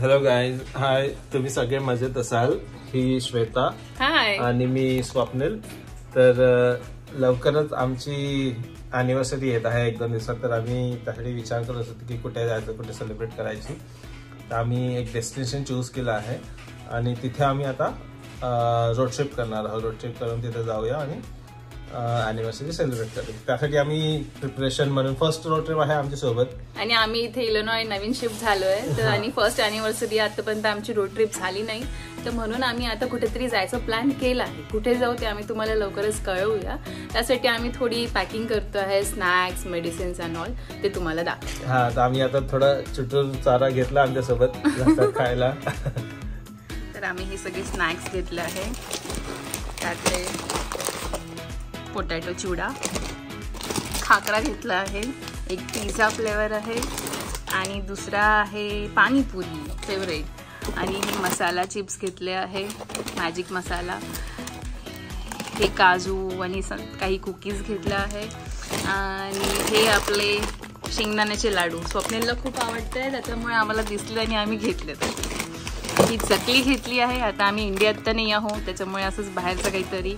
Hello guys, हाय. तुम्ही सगळे मजेत असाल. ही श्वेता हाय आणि मी स्वप्नील. तर लवकरच आमची अॅनिव्हर्सरी येत आहे 1-2 दिवसात. तर आम्ही त्यासाठी विचार करत होतो की कुठे जायचं, कुठे सेलिब्रेट करायची. तर आम्ही एक डेस्टिनेशन चूज केलं आहे आणि तिथे आम्ही आता रोड ट्रिप करणार आहोत. रोड ट्रिप करून तिथे जाऊया आणि अॅनिव्हर्सरी सेलिब्रेट करू. त्यासाठी आम्ही प्रिपरेशन म्हणून फर्स्ट रोड ट्रिप आहे आमच्या सोबत. आणि आम्ही इथे इलिनॉय नवीन शिफ्ट झालोय. तर आणि फर्स्ट अॅनिव्हर्सरी आतापर्यंत आमची रोड ट्रिप झाली नाही. तर म्हणून आम्ही आता कुठेतरी जायचं प्लॅन केला आहे. कुठे जाऊ ते आम्ही तुम्हाला लवकरच कळवूया. त्यासाठी आम्ही थोडी पॅकिंग करतो आहे, स्नॅक्स, मेडिसिन्स अँड ऑल. ते तुम्हाला दाखवतो. हा, तर आम्ही आता थोडा चुटूर चारा घेतला आमच्यासोबत खायला. तर आम्ही हे सगळे स्नॅक्स घेतले आहे. त्यातले पोटॅटो चिवडा, खाकरा घेतला आहे, एक पिझ्झा फ्लेवर आहे आणि दुसरा आहे पाणीपुरी फेवरेट. आणि हे मसाला चिप्स घेतले आहे, मॅजिक मसाला. हे काजू आणि काही कुकीज घेतले आहे. आणि हे आपले शेंगदाण्याचे लाडू स्वप्नीलला खूप आवडते, त्याच्यामुळे आम्हाला दिसले आणि आम्ही घेतले. ही चकली घेतली आहे. आता आम्ही इंडियात तर नाही आहोत, त्याच्यामुळे असंच बाहेरचं काहीतरी.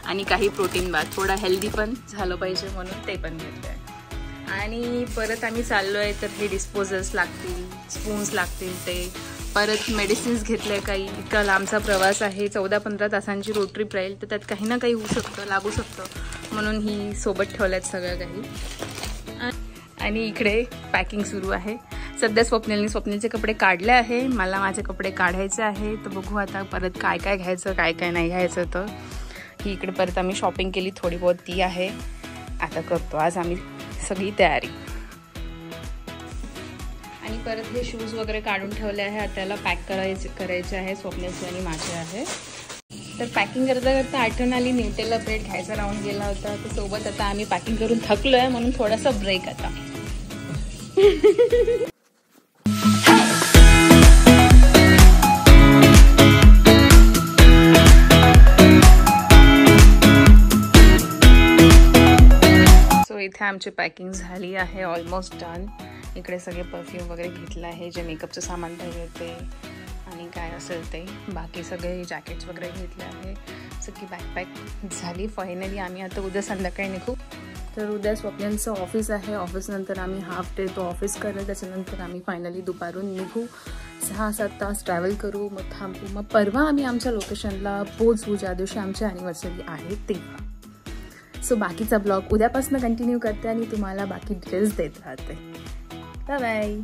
आणि काही प्रोटीन बार, थोडा हेल्दी पण झालं पाहिजे म्हणून ते पण घेतलं आहे. आणि परत आम्ही चाललो आहे तर हे डिस्पोजल्स लागतील, स्पून्स लागतील. ते परत मेडिसिन्स घेतले काही. इतका लांबचा प्रवास आहे, 14-15 तासांची रोड ट्रिप राहील. तर त्यात काही ना काही होऊ शकतं, लागू शकतं, म्हणून ही सोबत ठेवल्यात सगळं काही. आणि इकडे पॅकिंग सुरू आहे. सध्या स्वप्नीलचे कपडे काढले आहे, मला माझे कपडे काढायचे आहे. तर बघू आता परत काय काय घ्यायचं, काय काय नाही घ्यायचं. तर ही इकडे परत आम्ही शॉपिंग केली थोडी बहुत, ती आहे. आता करतो आज आम्ही सगळी तयारी. आणि परत हे शूज वगैरे काढून ठेवले आहे. आता त्याला पॅक करायचे आहे. स्वप्नीलचे आणि माझे आहे. तर पॅकिंग करता करता आठवण आली, न्यूटेला ब्रेड घ्यायचा राहून गेला होता. तर सोबत आता आम्ही पॅकिंग करून थकलो आहे, म्हणून थोडासा ब्रेक आता. इथे आमची पॅकिंग झाली आहे, ऑलमोस्ट डन. इकडे सगळे परफ्यूम वगैरे घेतलं आहे, जे मेकअपचं सामान पाहिजे ते आणि काय असेल ते. बाकी सगळे जॅकेट्स वगैरे घेतले आहे. सगळी बॅकपॅक झाली फायनली. आम्ही आता उद्या संध्याकाळी निघू. तर उद्या स्वप्नीलचं ऑफिस आहे. ऑफिसनंतर आम्ही हाफ डे तो ऑफिस करेल. त्याच्यानंतर आम्ही फायनली दुपारून निघू. 6-7 तास ट्रॅव्हल करू, मग थांबू. मग परवा आम्ही आमच्या लोकेशनला पोहोचू, ज्या दिवशी आमची अॅनिव्हर्सरी आहे तेव्हा. सो बाकीचा ब्लॉग उद्यापासून कंटिन्यू करते आणि तुम्हाला बाकी डिटेल्स देत राहते. Bye bye.